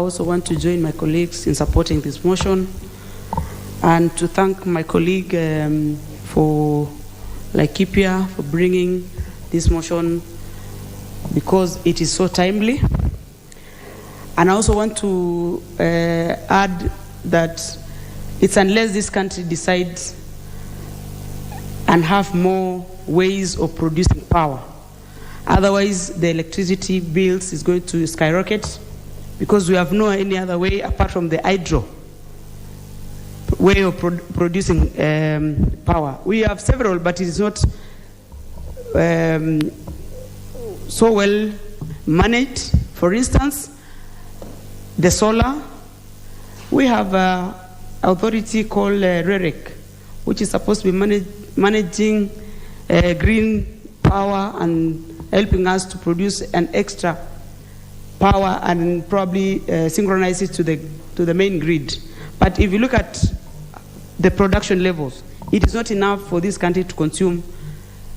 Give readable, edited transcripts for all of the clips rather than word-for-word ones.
I also want to join my colleagues in supporting this motion and to thank my colleague for Laikipia for bringing this motion because it is so timely. And I also want to add that it's unless this country decides and have more ways of producing power. Otherwise, the electricity bills is going to skyrocket because we have no any other way apart from the hydro way of producing power. We have several, but it is not so well managed. For instance, the solar, we have an authority called REREC, which is supposed to be managing green power and helping us to produce an extra power and probably synchronize it to the main grid. But if you look at the production levels, it is not enough for this country to consume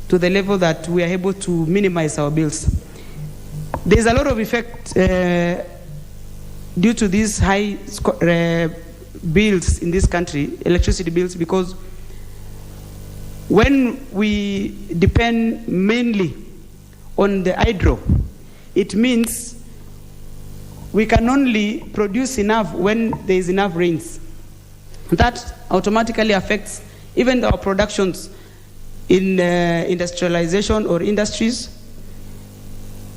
to the level that we are able to minimize our bills. There's a lot of effect due to these high bills in this country, electricity bills, because when we depend mainly on the hydro, it means we can only produce enough when there is enough rains. That automatically affects even our productions in industrialization or industries,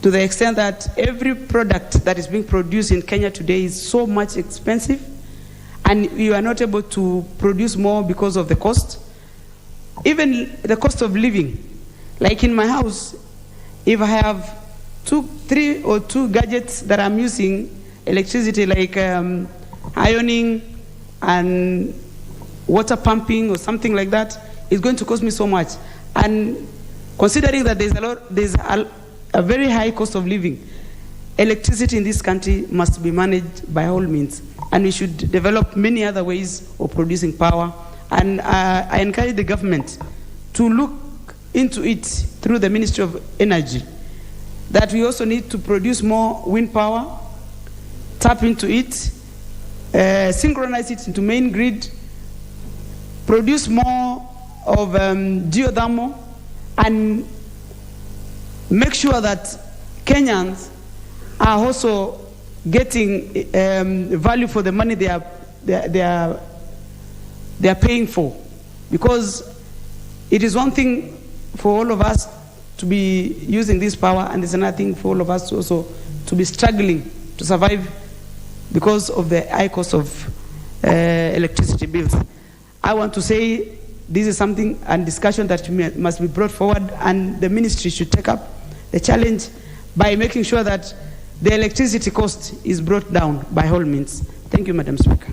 to the extent that every product that is being produced in Kenya today is so much expensive, and you are not able to produce more because of the cost. Even the cost of living. Like in my house, if I have 3 or 2 gadgets that I'm using electricity, like ironing and water pumping or something like that, it's going to cost me so much. And considering that there's a very high cost of living, electricity in this country must be managed by all means. And we should develop many other ways of producing power. And I encourage the government to look into it through the Ministry of Energy, that we also need to produce more wind power, tap into it, synchronize it into main grid, produce more of geothermal, and make sure that Kenyans are also getting value for the money they are paying for. Because it is one thing for all of us to be using this power, and it's another thing for all of us also to be struggling to survive because of the high cost of electricity bills. I want to say this is something and discussion that must be brought forward, and the ministry should take up the challenge by making sure that the electricity cost is brought down by all means. Thank you, Madam Speaker.